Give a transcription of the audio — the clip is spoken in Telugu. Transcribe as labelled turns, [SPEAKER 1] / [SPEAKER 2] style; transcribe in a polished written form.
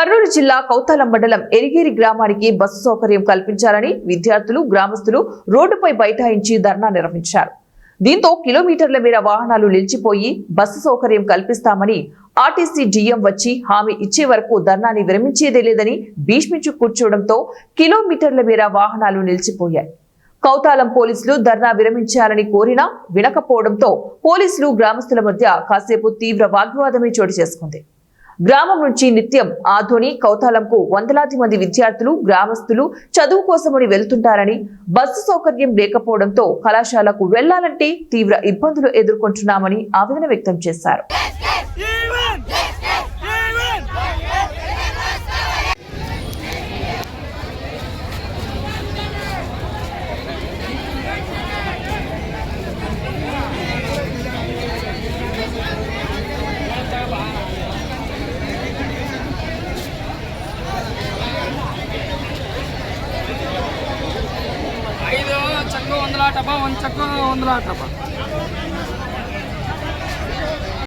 [SPEAKER 1] కర్నూలు జిల్లా కౌతాలం మండలం ఎరిగేరి గ్రామానికి బస్సు సౌకర్యం కల్పించాలని విద్యార్థులు గ్రామస్తులు రోడ్డుపై బైఠాయించి ధర్నా నిర్వహించారు. దీంతో కిలోమీటర్ల మేర వాహనాలు నిలిచిపోయి బస్సు సౌకర్యం కల్పిస్తామని ఆర్టీసీ డిఎం వచ్చి హామీ ఇచ్చే వరకు ధర్నాని విరమించేదే లేదని భీష్మించు కూర్చోవడంతో కిలోమీటర్ల మేర వాహనాలు నిలిచిపోయాయి. కౌతాలం పోలీసులు ధర్నా విరమించాలని కోరినా వినకపోవడంతో పోలీసులు గ్రామస్తుల మధ్య కాసేపు తీవ్ర వాగ్వాదమే చోటు చేసుకుంది. గ్రామం నుంచి నిత్యం ఆధోని కౌతాలంకు వందలాది మంది విద్యార్థులు గ్రామస్తులు చదువు కోసమని వెళ్తుంటారని బస్సు సౌకర్యం లేకపోవడంతో కళాశాలకు వెళ్లాలంటే తీవ్ర ఇబ్బందులు ఎదుర్కొంటున్నామని ఆవేదన వ్యక్తం చేశారు.
[SPEAKER 2] चक्को 100 डब्बा 1 चक्को 100 डब्बा